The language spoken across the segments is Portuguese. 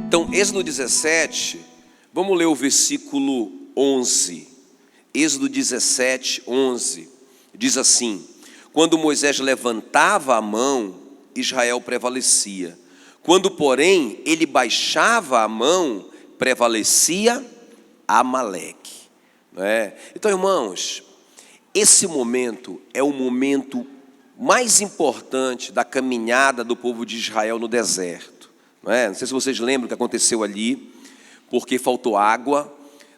Então, Êxodo 17, vamos ler o versículo 11. Êxodo 17, 11, diz assim: quando Moisés levantava a mão, Israel prevalecia. Quando, porém, ele baixava a mão, prevalecia Amaleque. Não é? Então, irmãos, esse momento é o momento mais importante da caminhada do povo de Israel no deserto. Não é? Não sei se vocês lembram o que aconteceu ali, porque faltou água,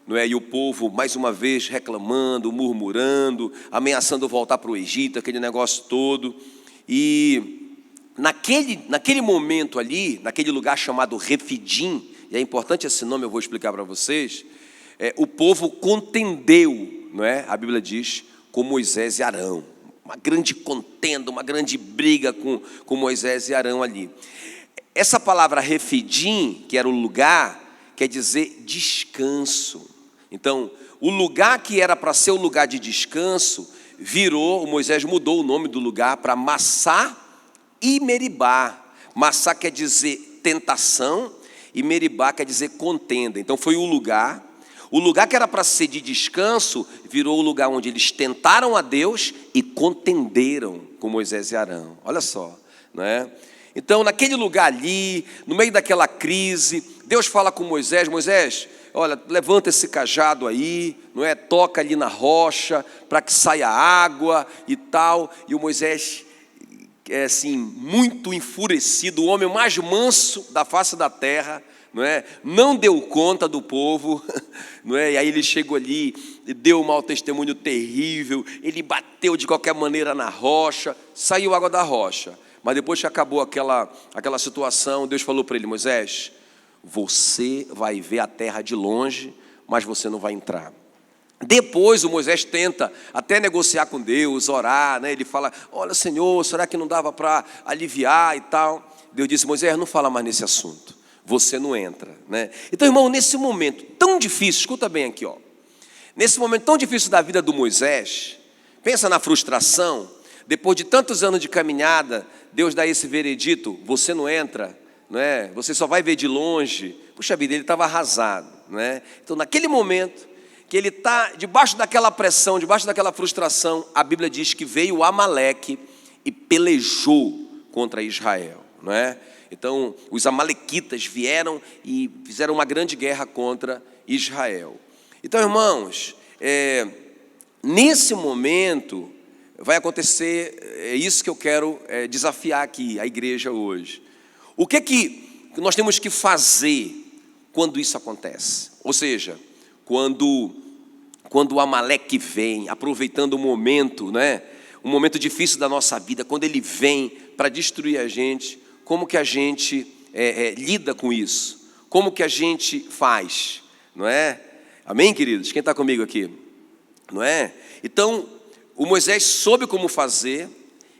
não é? E o povo, mais uma vez, reclamando, murmurando, ameaçando voltar para o Egito, aquele negócio todo. E naquele momento ali, naquele lugar chamado Refidim, e é importante esse nome, eu vou explicar para vocês, o povo contendeu, não é? A Bíblia diz, com Moisés e Arão. Uma grande contenda, uma grande briga com Moisés e Arão ali. Essa palavra Refidim, que era o lugar, quer dizer descanso. Então, o lugar que era para ser o lugar de descanso, virou, Moisés mudou o nome do lugar para Massá e Meribá. Massá quer dizer tentação e Meribá quer dizer contenda. Então foi o lugar que era para ser de descanso, virou o lugar onde eles tentaram a Deus e contenderam com Moisés e Arão. Olha só, não é? Então, naquele lugar ali, no meio daquela crise, Deus fala com Moisés: Moisés, olha, levanta esse cajado aí, não é? Toca ali na rocha, para que saia água e tal. E o Moisés, assim, muito enfurecido, o homem mais manso da face da terra, não é? Não deu conta do povo, não é? E aí ele chegou ali, deu um mau testemunho terrível, ele bateu de qualquer maneira na rocha, saiu água da rocha. Mas depois que acabou aquela situação, Deus falou para ele: Moisés, você vai ver a terra de longe, mas você não vai entrar. Depois o Moisés tenta até negociar com Deus, orar, né? Ele fala: olha, Senhor, será que não dava para aliviar e tal? Deus disse: Moisés, não fala mais nesse assunto, você não entra, né? Então, irmão, nesse momento tão difícil, escuta bem aqui, ó. Nesse momento tão difícil da vida do Moisés, pensa na frustração. Depois de tantos anos de caminhada, Deus dá esse veredito: você não entra, não é? Você só vai ver de longe. Puxa vida, ele estava arrasado, não é? Então, naquele momento que ele está debaixo daquela pressão, debaixo daquela frustração, a Bíblia diz que veio Amaleque e pelejou contra Israel, não é? Então, os amalequitas vieram e fizeram uma grande guerra contra Israel. Então, irmãos, nesse momento vai acontecer, é isso que eu quero desafiar aqui a igreja hoje. O que nós temos que fazer quando isso acontece? Ou seja, quando o Amaleque vem, aproveitando o momento, né? Um momento difícil da nossa vida, quando ele vem para destruir a gente, como que a gente lida com isso? Como que a gente faz? Não é? Amém, queridos? Quem está comigo aqui? Não é? Então, o Moisés soube como fazer,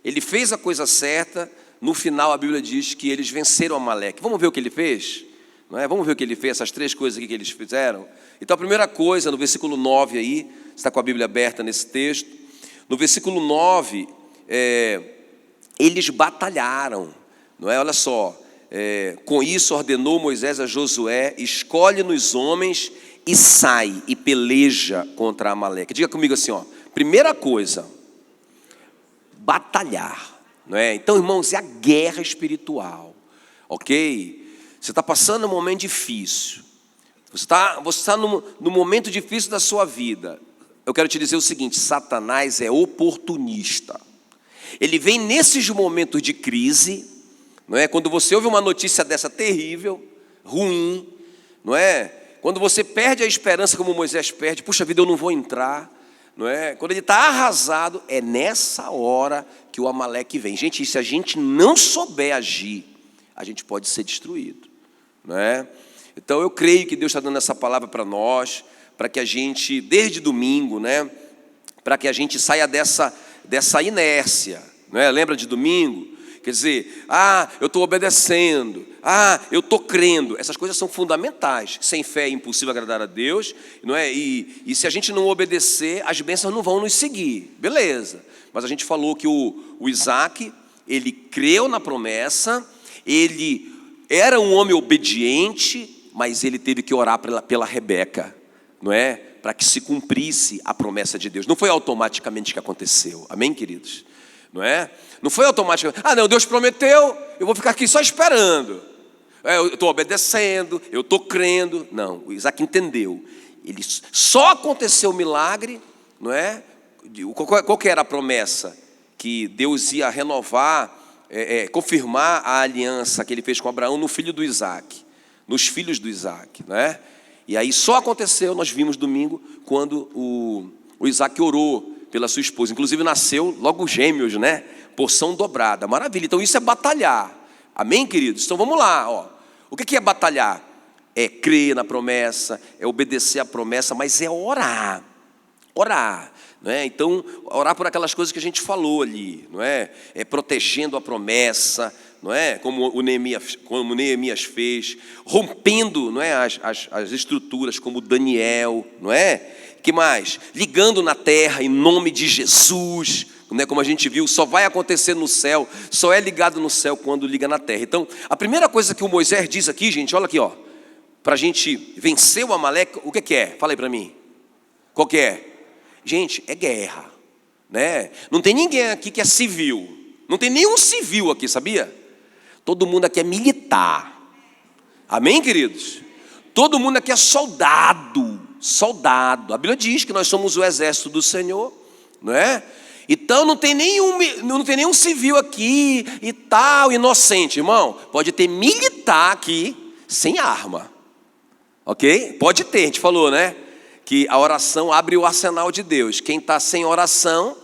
ele fez a coisa certa. No final a Bíblia diz que eles venceram Amaleque. Vamos ver o que ele fez? Não é? Vamos ver o que ele fez, essas três coisas aqui que eles fizeram. Então a primeira coisa, no versículo 9 aí, você está com a Bíblia aberta nesse texto. No versículo 9, eles batalharam, não é? Olha só, com isso ordenou Moisés a Josué: escolhe-nos homens e sai e peleja contra Amaleque. Diga comigo assim, ó. Primeira coisa, batalhar, não é? Então, irmãos, é a guerra espiritual, ok? Você está passando um momento difícil, você está no momento difícil da sua vida. Eu quero te dizer o seguinte: Satanás é oportunista. Ele vem nesses momentos de crise, não é? Quando você ouve uma notícia dessa terrível, ruim, não é? Quando você perde a esperança, como Moisés perde, puxa vida, eu não vou entrar. Não é? Quando ele está arrasado, é nessa hora que o Amaleque vem. Gente, se a gente não souber agir, a gente pode ser destruído, não é? Então eu creio que Deus está dando essa palavra para nós, para que a gente, desde domingo, né, para que a gente saia dessa inércia, não é? Lembra de domingo? Quer dizer, eu estou obedecendo, eu estou crendo. Essas coisas são fundamentais. Sem fé é impossível agradar a Deus, não é? E se a gente não obedecer, as bênçãos não vão nos seguir, beleza. Mas a gente falou que o Isaac, ele creu na promessa, ele era um homem obediente, mas ele teve que orar pela Rebeca, não é? Para que se cumprisse a promessa de Deus. Não foi automaticamente que aconteceu, amém, queridos? Não é? Não foi automaticamente, não, Deus prometeu, eu vou ficar aqui só esperando. Eu estou obedecendo, eu estou crendo. Não, o Isaac entendeu. Ele só aconteceu o milagre, não é? Qual que era a promessa? Que Deus ia renovar, confirmar a aliança que ele fez com Abraão no filho do Isaac, nos filhos do Isaac, não é? E aí só aconteceu, nós vimos domingo, quando o Isaac orou pela sua esposa. Inclusive nasceu logo gêmeos, né? Porção dobrada, maravilha. Então isso é batalhar, amém, queridos? Então vamos lá, ó. O que é batalhar? É crer na promessa, é obedecer à promessa, mas é orar, não é? Então, orar por aquelas coisas que a gente falou ali, não é? É protegendo a promessa, não é? Como Neemias fez, rompendo, não é? As estruturas, como Daniel, não é? Que mais? Ligando na terra em nome de Jesus, não é? Como a gente viu, só vai acontecer no céu, só é ligado no céu quando liga na terra. Então, a primeira coisa que o Moisés diz aqui, gente, olha aqui, ó, para a gente vencer o Amaleque, o que é? Fala aí para mim. Qual que é? Gente, é guerra, né? Não tem ninguém aqui que é civil. Não tem nenhum civil aqui, sabia? Todo mundo aqui é militar. Amém, queridos? Todo mundo aqui é soldado. A Bíblia diz que nós somos o exército do Senhor, não é? Então não tem nenhum civil aqui e tal, inocente, irmão. Pode ter militar aqui sem arma. Ok? Pode ter, a gente falou, né? Que a oração abre o arsenal de Deus. Quem está sem oração,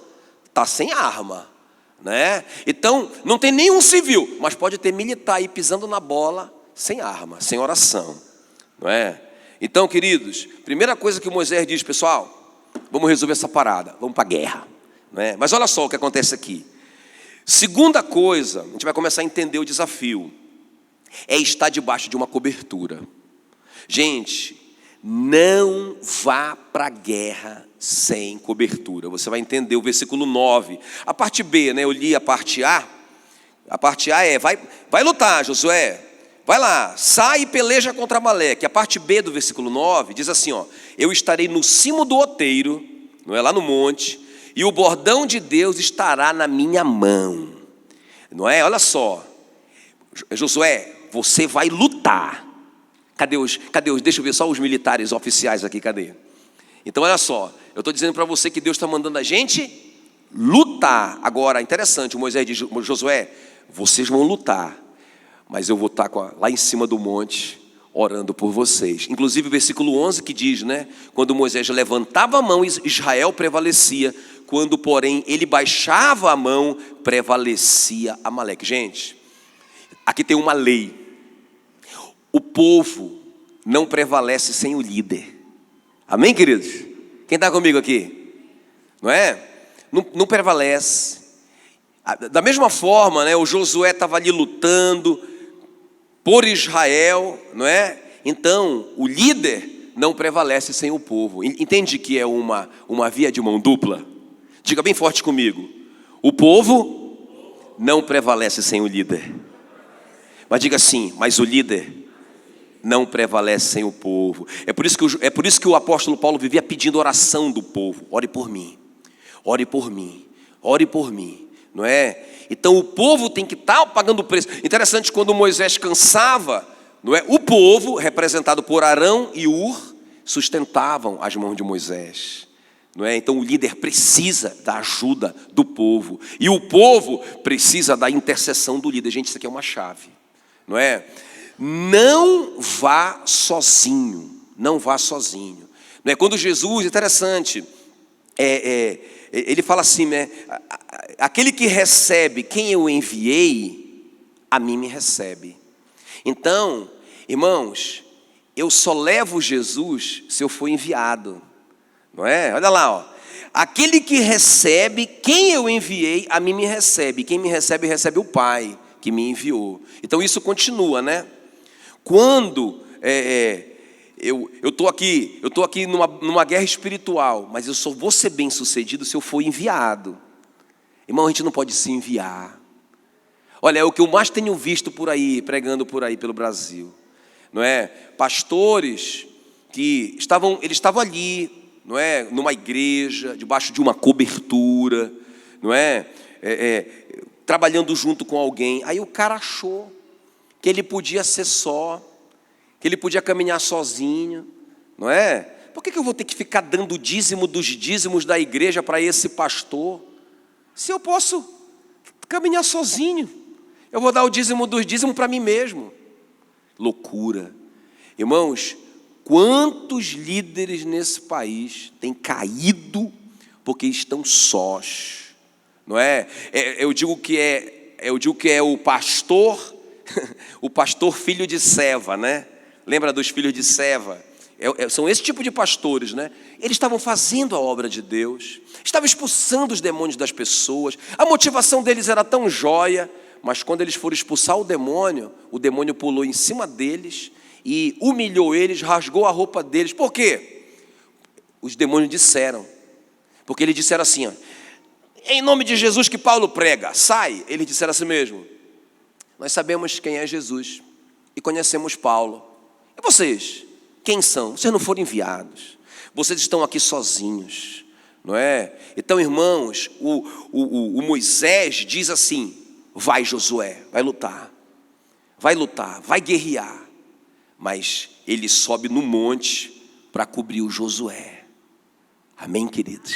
está sem arma, né? Então, não tem nenhum civil, mas pode ter militar aí pisando na bola, sem arma, sem oração, não é? Então, queridos, primeira coisa que Moisés diz, pessoal, vamos resolver essa parada, vamos para a guerra, não é? Mas olha só o que acontece aqui. Segunda coisa, a gente vai começar a entender o desafio, é estar debaixo de uma cobertura. Gente, não vá para a guerra sem cobertura. Você vai entender o versículo 9. A parte B, né? Eu li a parte A. A parte A é, vai lutar, Josué. Vai lá, sai e peleja contra Amaleque. A parte B do versículo 9 diz assim, ó: eu estarei no cimo do outeiro, não é, lá no monte, e o bordão de Deus estará na minha mão. Não é? Olha só. Josué, você vai lutar. Cadê os? Deixa eu ver só os militares oficiais aqui, cadê? Então olha só, eu estou dizendo para você que Deus está mandando a gente lutar. Agora, interessante, o Moisés diz, Josué, vocês vão lutar, mas eu vou estar lá em cima do monte, orando por vocês. Inclusive o versículo 11 que diz, né? Quando Moisés levantava a mão, Israel prevalecia. Quando, porém, ele baixava a mão, prevalecia Amaleque. Gente, aqui tem uma lei. O povo não prevalece sem o líder. Amém, queridos? Quem está comigo aqui? Não é? Não prevalece. Da mesma forma, né, o Josué estava ali lutando por Israel, não é? Então, o líder não prevalece sem o povo. Entende que é uma via de mão dupla? Diga bem forte comigo. O povo não prevalece sem o líder. Mas diga assim, mas o líder não prevalece sem o povo. É por isso que o apóstolo Paulo vivia pedindo oração do povo. Ore por mim, ore por mim, ore por mim, não é? Então o povo tem que estar pagando o preço. Interessante, quando Moisés cansava, não é? O povo, representado por Arão e Ur, sustentavam as mãos de Moisés, não é? Então o líder precisa da ajuda do povo, e o povo precisa da intercessão do líder. Gente, isso aqui é uma chave, não é? Não vá sozinho, não vá sozinho. Não é? Quando Jesus, interessante, ele fala assim, né? Aquele que recebe quem eu enviei, a mim me recebe. Então, irmãos, eu só levo Jesus se eu for enviado, não é? Olha lá, ó. Aquele que recebe quem eu enviei, a mim me recebe. Quem me recebe, recebe o Pai que me enviou. Então isso continua, né? Quando eu estou aqui numa guerra espiritual, mas eu só vou ser bem sucedido se eu for enviado. Irmão, a gente não pode se enviar. Olha, é o que eu mais tenho visto por aí, pregando por aí pelo Brasil, não é? Pastores que estavam ali, não é? Numa igreja, debaixo de uma cobertura, não é? Trabalhando junto com alguém. Aí o cara achou que ele podia ser só, que ele podia caminhar sozinho, não é? Por que eu vou ter que ficar dando o dízimo dos dízimos da igreja para esse pastor, se eu posso caminhar sozinho? Eu vou dar o dízimo dos dízimos para mim mesmo. Loucura. Irmãos, quantos líderes nesse país têm caído porque estão sós, não é? Eu digo que é o pastor, o pastor filho de Seva, né? Lembra dos filhos de Seva? São esse tipo de pastores, né? Eles estavam fazendo a obra de Deus, estavam expulsando os demônios das pessoas, a motivação deles era tão jóia, mas quando eles foram expulsar o demônio pulou em cima deles e humilhou eles, rasgou a roupa deles. Por quê? Os demônios disseram, porque eles disseram assim, ó, em nome de Jesus que Paulo prega, sai. Eles disseram assim mesmo, nós sabemos quem é Jesus e conhecemos Paulo. E vocês, quem são? Vocês não foram enviados, vocês estão aqui sozinhos, não é? Então, irmãos, o Moisés diz assim, vai Josué, vai lutar, vai guerrear. Mas ele sobe no monte para cobrir o Josué. Amém, queridos?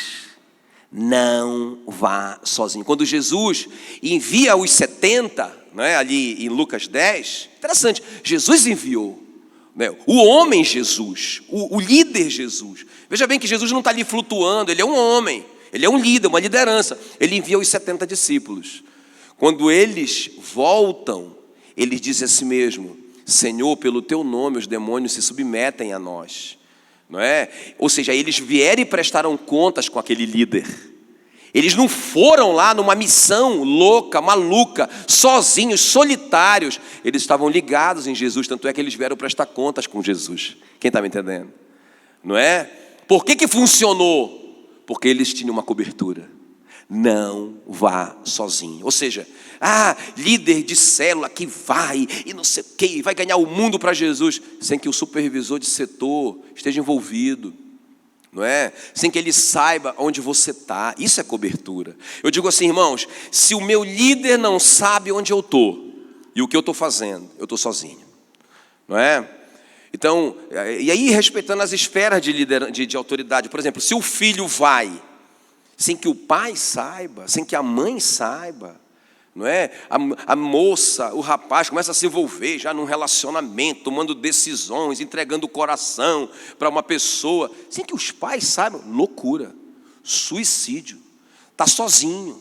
Não vá sozinho. Quando Jesus envia os 70, né, ali em Lucas 10, interessante, Jesus enviou, né, o homem Jesus, o líder Jesus. Veja bem que Jesus não está ali flutuando, ele é um homem, ele é um líder, uma liderança. Ele envia os 70 discípulos. Quando eles voltam, eles dizem a si mesmo, Senhor, pelo teu nome os demônios se submetem a nós, não é? Ou seja, eles vieram e prestaram contas com aquele líder. Eles não foram lá numa missão louca, maluca, sozinhos, solitários. Eles estavam ligados em Jesus, tanto é que eles vieram prestar contas com Jesus. Quem está me entendendo? Não é? Por que funcionou? Porque eles tinham uma cobertura. Não vá sozinho. Ou seja, líder de célula que vai e não sei o que, vai ganhar o mundo para Jesus, sem que o supervisor de setor esteja envolvido, não é? Sem que ele saiba onde você está. Isso é cobertura. Eu digo assim, irmãos, se o meu líder não sabe onde eu estou e o que eu estou fazendo, eu estou sozinho, não é? Então, e aí respeitando as esferas de autoridade, por exemplo, se o filho vai sem que o pai saiba, sem que a mãe saiba, não é? A moça, o rapaz começa a se envolver já num relacionamento, tomando decisões, entregando o coração para uma pessoa, sem que os pais saibam. Loucura, suicídio, está sozinho,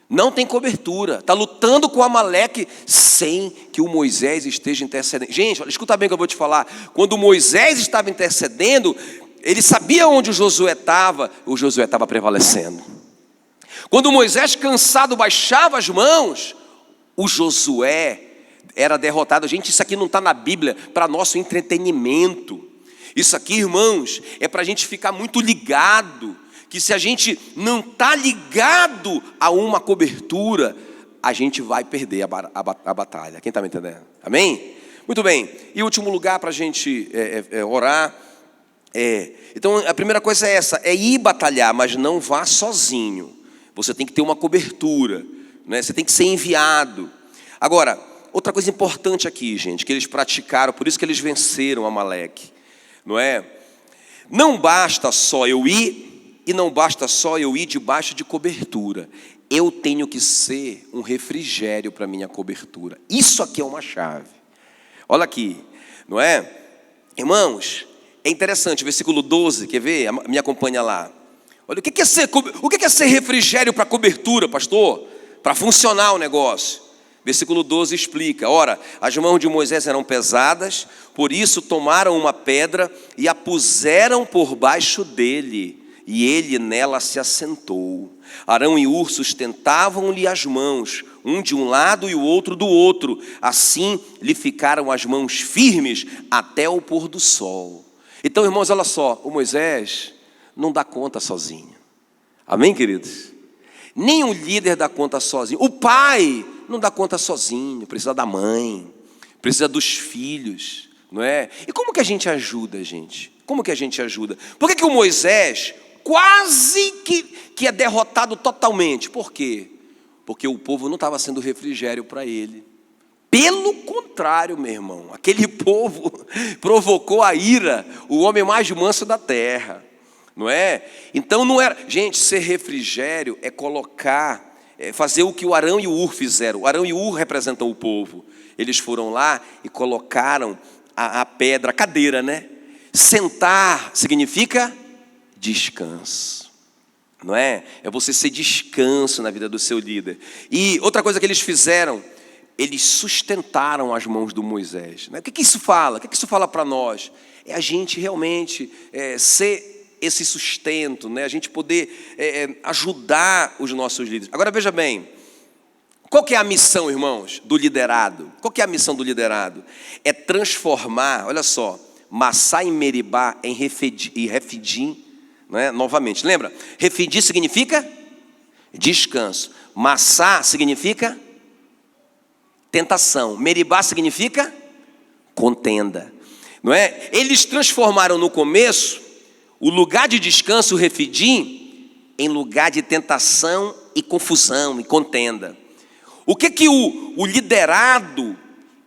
não tem cobertura, está lutando com Amaleque sem que o Moisés esteja intercedendo. Gente, olha, escuta bem o que eu vou te falar. Quando Moisés estava intercedendo, ele sabia onde o Josué estava prevalecendo. Quando Moisés, cansado, baixava as mãos, o Josué era derrotado. Gente, isso aqui não está na Bíblia para nosso entretenimento. Isso aqui, irmãos, é para a gente ficar muito ligado, que se a gente não está ligado a uma cobertura, a gente vai perder a batalha. Quem está me entendendo? Amém? Muito bem. E último lugar para a gente orar. Então a primeira coisa é essa, é ir batalhar, mas não vá sozinho. Você tem que ter uma cobertura, né? Você tem que ser enviado. Agora, outra coisa importante aqui, gente, que eles praticaram, por isso que eles venceram Amaleque, não é? Não basta só eu ir, e não basta só eu ir debaixo de cobertura. Eu tenho que ser um refrigério para minha cobertura. Isso aqui é uma chave. Olha aqui, não é? Irmãos, é interessante, versículo 12, quer ver? Me acompanha lá. Olha, o que é ser refrigério para cobertura, pastor? Para funcionar o negócio. Versículo 12 explica, ora, as mãos de Moisés eram pesadas, por isso tomaram uma pedra e a puseram por baixo dele, e ele nela se assentou. Arão e Hur sustentavam-lhe as mãos, um de um lado e o outro do outro, assim lhe ficaram as mãos firmes até o pôr do sol. Então, irmãos, olha só, o Moisés não dá conta sozinho. Amém, queridos? Nem o líder dá conta sozinho. O pai não dá conta sozinho, precisa da mãe, precisa dos filhos, não é? E como que a gente ajuda, gente? Como que a gente ajuda? Por que o Moisés quase que é derrotado totalmente? Por quê? Porque o povo não estava sendo refrigério para ele. Pelo contrário, meu irmão, aquele povo provocou a ira, o homem mais manso da terra, não é? Então não era, gente, ser refrigério é colocar, fazer o que o Arão e o Ur fizeram. O Arão e o Ur representam o povo. Eles foram lá e colocaram a pedra, a cadeira, né? Sentar significa descanso, não é? É você ser descanso na vida do seu líder. E outra coisa que eles fizeram, eles sustentaram as mãos do Moisés. O que isso fala? O que isso fala para nós? É a gente realmente ser esse sustento, né? A gente poder ajudar os nossos líderes. Agora veja bem, qual que é a missão, irmãos, do liderado? Qual que é a missão do liderado? É transformar, olha só, Massá e Meribá em Refidim, né? Novamente, lembra? Refidim significa descanso. Massá significa tentação. Meribá significa contenda, não é? Eles transformaram no começo o lugar de descanso, o Refidim, em lugar de tentação e confusão e contenda. O que o liderado,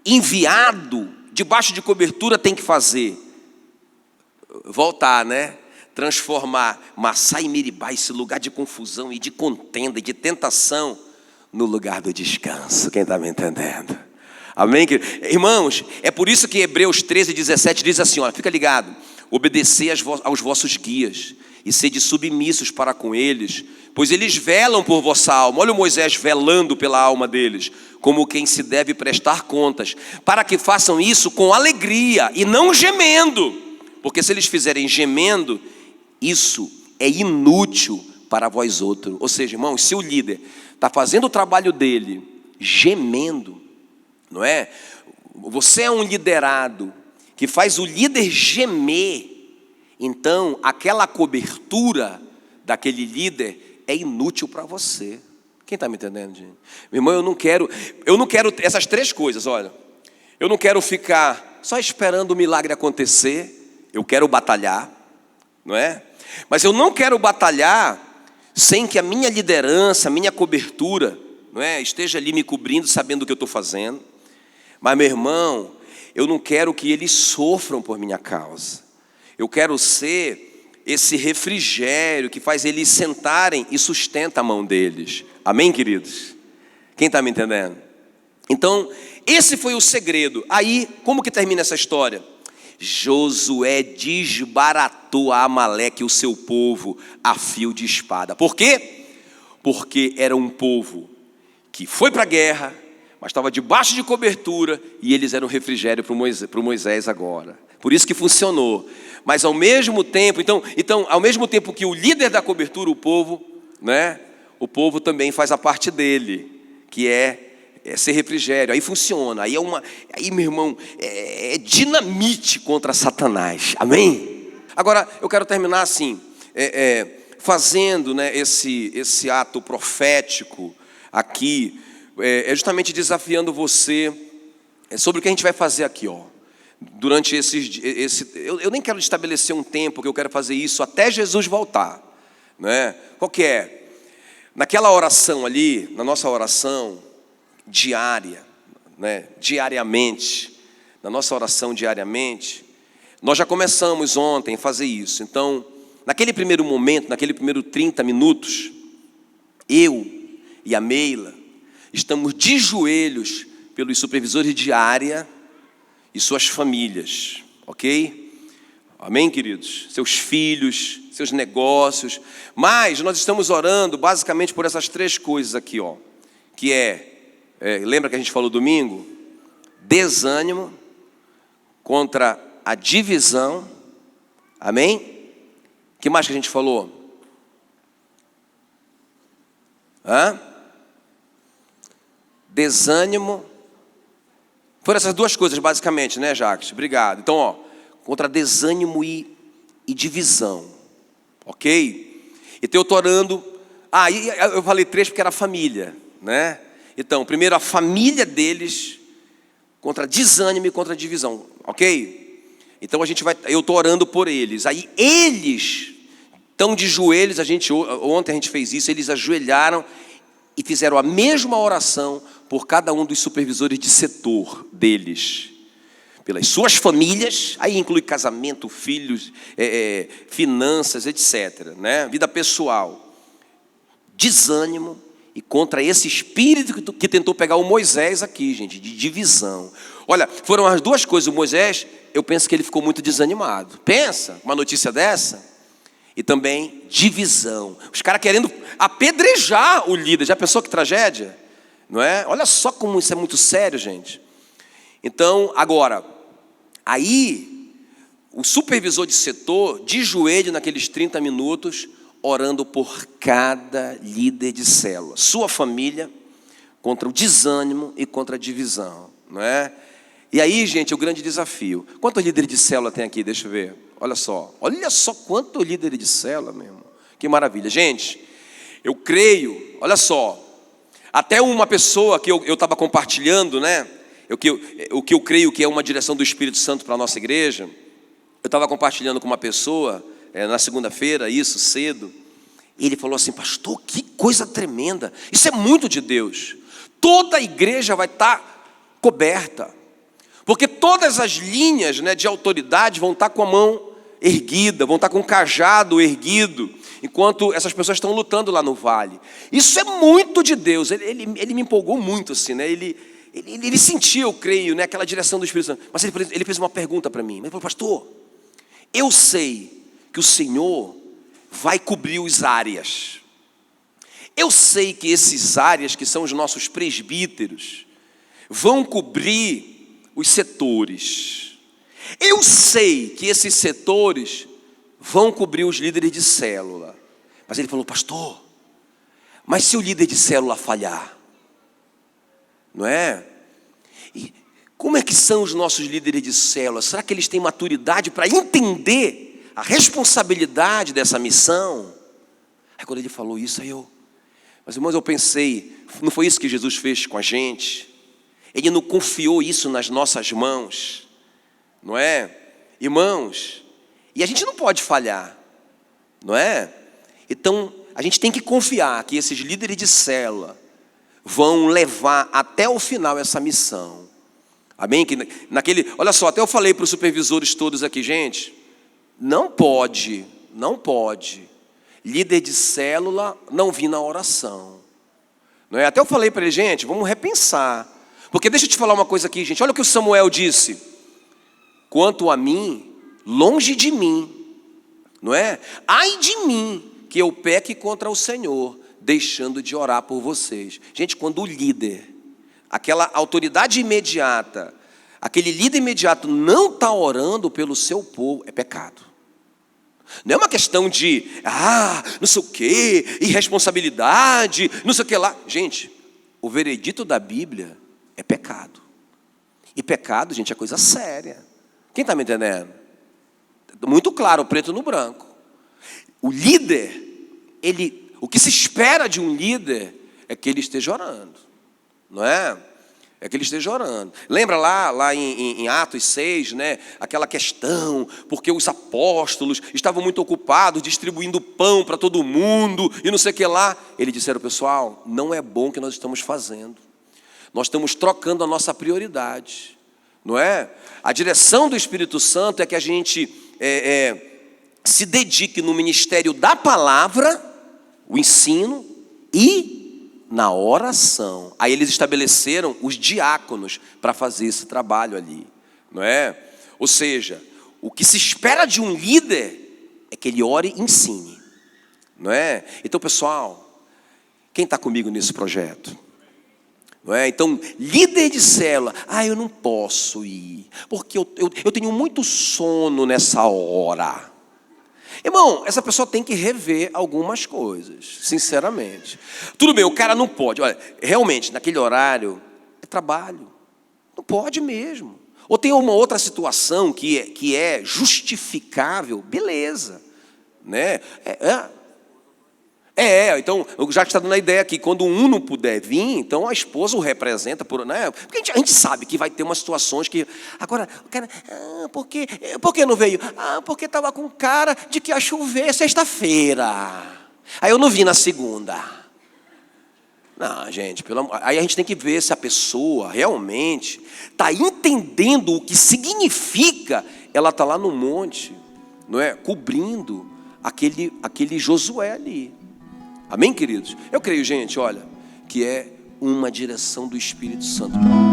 enviado, debaixo de cobertura tem que fazer? Voltar, né? Transformar Massá e Meribá, esse lugar de confusão e de contenda e de tentação, no lugar do descanso. Quem está me entendendo? Amém? Irmãos, é por isso que Hebreus 13:17 diz assim, olha, fica ligado: obedecei aos vossos guias e sede submissos para com eles, pois eles velam por vossa alma. Olha o Moisés velando pela alma deles, como quem se deve prestar contas, para que façam isso com alegria e não gemendo, porque se eles fizerem gemendo, isso é inútil para vós outros. Ou seja, irmãos, se o líder está fazendo o trabalho dele gemendo, não é? Você é um liderado que faz o líder gemer, então aquela cobertura daquele líder é inútil para você. Quem está me entendendo, gente? Meu irmão, eu não quero essas três coisas, olha. Eu não quero ficar só esperando o milagre acontecer, eu quero batalhar, não é? Mas eu não quero batalhar sem que a minha liderança, a minha cobertura, não é, esteja ali me cobrindo, sabendo o que eu estou fazendo. Mas, meu irmão, eu não quero que eles sofram por minha causa. Eu quero ser esse refrigério que faz eles sentarem e sustenta a mão deles. Amém, queridos? Quem está me entendendo? Então, esse foi o segredo. Aí, como que termina essa história? Josué desbaratou a Amaleque e o seu povo a fio de espada. Por quê? Porque era um povo que foi para a guerra, mas estava debaixo de cobertura, e eles eram refrigério para o Moisés agora. Por isso que funcionou. Mas ao mesmo tempo, então, ao mesmo tempo que o líder da cobertura, o povo, né? O povo também faz a parte dele, que é ser refrigério. Aí funciona. Aí meu irmão, é dinamite contra Satanás. Amém? Agora eu quero terminar assim, fazendo, né, esse ato profético aqui, justamente desafiando você sobre o que a gente vai fazer aqui, ó. Durante eu nem quero estabelecer um tempo, que eu quero fazer isso até Jesus voltar, né? Qual que é? Naquela oração ali, na nossa oração diária, né? Diariamente, na nossa oração diariamente, nós já começamos ontem a fazer isso. Então, naquele primeiro momento, naquele primeiro 30 minutos, eu e a Meila estamos de joelhos pelos supervisores de área e suas famílias, ok? Amém, queridos? Seus filhos, seus negócios. Mas nós estamos orando basicamente por essas três coisas aqui, ó. Que lembra que a gente falou domingo? Desânimo contra a divisão. Amém? O que mais que a gente falou? Desânimo. Foram essas duas coisas basicamente, né, Jacques? Obrigado. Então, ó, contra desânimo e divisão, ok? Então eu estou orando. E eu falei três porque era família, né? Então, primeiro a família deles contra desânimo e contra divisão, ok? Então eu estou orando por eles. Aí eles estão de joelhos, ontem a gente fez isso, eles ajoelharam e fizeram a mesma oração por cada um dos supervisores de setor deles. Pelas suas famílias, aí inclui casamento, filhos, finanças, etc., né? Vida pessoal. Desânimo e contra esse espírito que tentou pegar o Moisés aqui, gente, de divisão. Olha, foram as duas coisas. O Moisés, eu penso que ele ficou muito desanimado. Pensa, uma notícia dessa. E também divisão. Os caras querendo apedrejar o líder. Já pensou que tragédia? Não é? Olha só como isso é muito sério, gente. Então, agora, aí, o supervisor de setor, de joelho naqueles 30 minutos, orando por cada líder de célula. Sua família, contra o desânimo e contra a divisão. Não é? E aí, gente, o grande desafio. Quantos líderes de célula tem aqui? Deixa eu ver. Olha só quanto líder de célula, meu irmão. Que maravilha. Gente, eu creio, olha só, até uma pessoa que eu estava compartilhando, né? O que eu creio que é uma direção do Espírito Santo para a nossa igreja. Eu estava compartilhando com uma pessoa, na segunda-feira, isso, cedo. E ele falou assim: pastor, que coisa tremenda. Isso é muito de Deus. Toda a igreja vai estar coberta. Porque todas as linhas, né, de autoridade vão estar com a mão erguida, vão estar com o cajado erguido, enquanto essas pessoas estão lutando lá no vale. Isso é muito de Deus. Ele me empolgou muito, assim, né? Ele sentia, eu creio, né, aquela direção do Espírito Santo. Mas ele fez uma pergunta para mim. Ele falou: pastor, eu sei que o Senhor vai cobrir os áreas. Eu sei que esses áreas, que são os nossos presbíteros, vão cobrir os setores. Eu sei que esses setores vão cobrir os líderes de célula. Mas ele falou: pastor, mas se o líder de célula falhar? Não é? E como é que são os nossos líderes de célula? Será que eles têm maturidade para entender a responsabilidade dessa missão? Aí quando ele falou isso, mas irmãos, eu pensei, não foi isso que Jesus fez com a gente? Ele não confiou isso nas nossas mãos, não é? Irmãos, e a gente não pode falhar, não é? Então, a gente tem que confiar que esses líderes de célula vão levar até o final essa missão. Amém? Olha só, até eu falei para os supervisores todos aqui, gente, não pode, líder de célula não vir na oração. Não é? Até eu falei para ele: gente, vamos repensar. Porque deixa eu te falar uma coisa aqui, gente. Olha o que o Samuel disse: quanto a mim, longe de mim, não é? Ai de mim, que eu peque contra o Senhor, deixando de orar por vocês. Gente, quando o líder, aquela autoridade imediata, aquele líder imediato não está orando pelo seu povo, é pecado. Não é uma questão de, não sei o quê, irresponsabilidade, não sei o que lá. Gente, o veredito da Bíblia é pecado. E pecado, gente, é coisa séria. Quem está me entendendo? Muito claro, preto no branco. O líder, o que se espera de um líder é que ele esteja orando. Não é? É que ele esteja orando. Lembra lá em Atos 6, né? Aquela questão, porque os apóstolos estavam muito ocupados distribuindo pão para todo mundo e não sei o que lá. Eles disseram: pessoal, não é bom o que nós estamos fazendo. Nós estamos trocando a nossa prioridade, não é? A direção do Espírito Santo é que a gente se dedique no ministério da palavra, o ensino e na oração. Aí eles estabeleceram os diáconos para fazer esse trabalho ali, não é? Ou seja, o que se espera de um líder é que ele ore e ensine, não é? Então, pessoal, quem está comigo nesse projeto? Não é? Então, líder de célula, eu não posso ir, porque eu tenho muito sono nessa hora. Irmão, essa pessoa tem que rever algumas coisas, sinceramente. Tudo bem, o cara não pode. Olha, realmente, naquele horário, é trabalho. Não pode mesmo. Ou tem uma outra situação que é justificável, beleza. Né? Então, já que está dando a ideia aqui, quando um não puder vir, então a esposa o representa, né? Porque a gente sabe que vai ter umas situações que... Agora, o cara, por que não veio? Porque estava com cara de que ia chover sexta-feira. Aí eu não vi na segunda. Não, gente, aí a gente tem que ver se a pessoa realmente está entendendo o que significa ela está lá no monte, não é? Cobrindo aquele Josué ali. Amém, queridos? Eu creio, gente, olha, que é uma direção do Espírito Santo para nós.